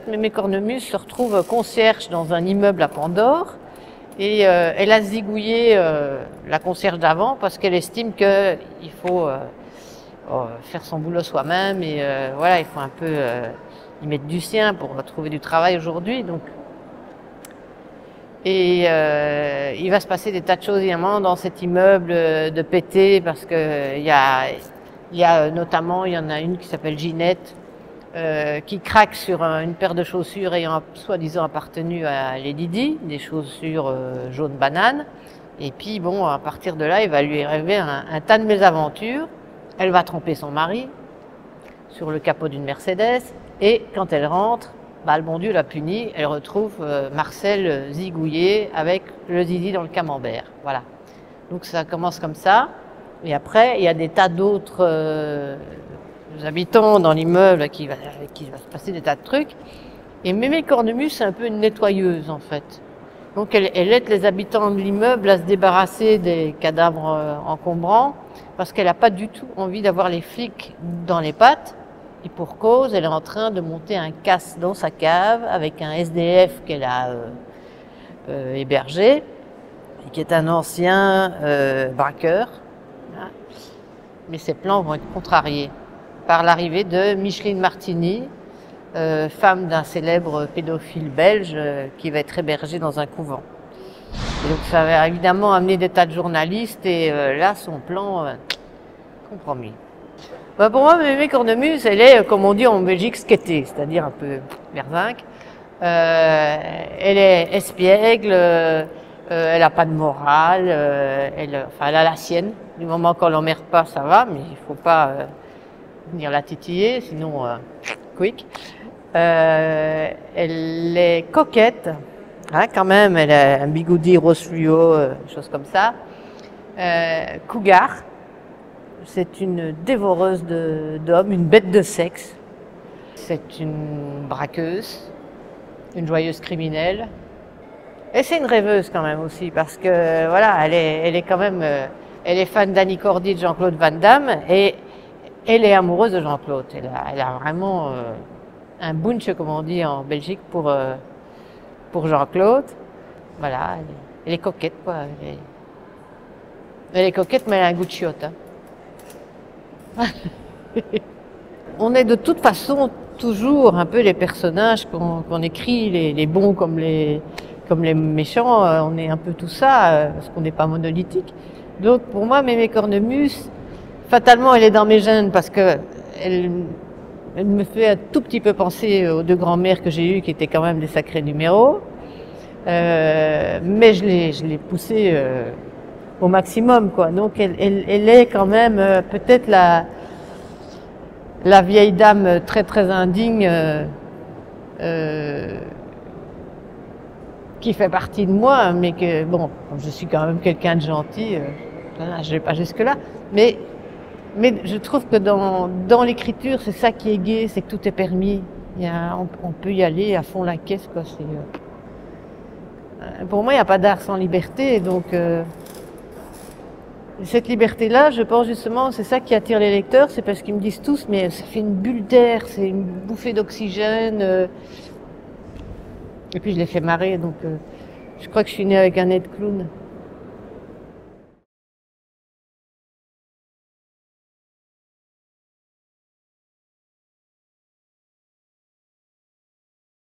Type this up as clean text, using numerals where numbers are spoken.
Mémé Cornemuse se retrouve concierge dans un immeuble à Pandore et elle a zigouillé la concierge d'avant parce qu'elle estime qu'il faut faire son boulot soi-même et voilà, il faut un peu y mettre du sien pour trouver du travail aujourd'hui. Et il va se passer des tas de choses évidemment dans cet immeuble de pété parce que il y a notamment, il y en a une qui s'appelle Ginette qui craque sur une paire de chaussures ayant soi-disant appartenu à Lady Di, des chaussures jaune banane. Et puis bon, à partir de là, il va lui arriver un tas de mésaventures. Elle va tromper son mari sur le capot d'une Mercedes et quand elle rentre, bah, le bon Dieu l'a punie, elle retrouve Marcel zigouillé avec le zizi dans le camembert. Voilà. Donc ça commence comme ça. Et après, il y a des tas d'autres habitants dans l'immeuble avec qui va se passer des tas de trucs. Et Mémé Cornemuse, c'est un peu une nettoyeuse en fait. Donc elle aide les habitants de l'immeuble à se débarrasser des cadavres encombrants parce qu'elle n'a pas du tout envie d'avoir les flics dans les pattes. Et pour cause, elle est en train de monter un casse dans sa cave avec un SDF qu'elle a hébergé, et qui est un ancien braqueur. Mais ses plans vont être contrariés par l'arrivée de Micheline Martini, femme d'un célèbre pédophile belge qui va être hébergé dans un couvent. Et donc ça va évidemment amener des tas de journalistes et là, son plan compromis. Bah pour moi, Mémé Cornemuse, elle est, comme on dit en Belgique, skatée, c'est-à-dire un peu berzinque. Elle est espiègle, elle n'a pas de morale, elle a la sienne. Du moment qu'on l'emmerde pas, ça va, mais il faut pas venir la titiller, sinon quick. Elle est coquette, hein, quand même, elle a un bigoudi rose fluo, choses comme ça. Cougar. C'est une dévoreuse d'hommes, une bête de sexe. C'est une braqueuse, une joyeuse criminelle. Et c'est une rêveuse quand même aussi, parce que voilà, elle est quand même, elle est fan d'Annie Cordy, de Jean-Claude Van Damme, et elle est amoureuse de Jean-Claude. Elle a vraiment un bunch, comme on dit en Belgique, pour Jean-Claude. Voilà, elle est coquette, quoi. Elle est coquette, mais elle a un goût de chiotte, hein. On est de toute façon toujours un peu les personnages qu'on écrit, les bons comme les méchants, on est un peu tout ça, parce qu'on n'est pas monolithique. Donc pour moi, Mémé Cornemuse, fatalement elle est dans mes gènes parce que elle me fait un tout petit peu penser aux deux grands-mères que j'ai eues qui étaient quand même des sacrés numéros. Mais je l'ai poussée au maximum, quoi. Donc elle est quand même peut-être la vieille dame très très indigne qui fait partie de moi, mais que bon, je suis quand même quelqu'un de gentil. Je vais pas jusque là, mais je trouve que dans l'écriture, c'est ça qui est gai, c'est que tout est permis. On peut y aller à fond la caisse, quoi. Pour moi, il n'y a pas d'art sans liberté, donc. Cette liberté-là, je pense justement, c'est ça qui attire les lecteurs, c'est parce qu'ils me disent tous, mais ça fait une bulle d'air, c'est une bouffée d'oxygène. Et puis je les fais marrer, donc je crois que je suis née avec un nez de clown.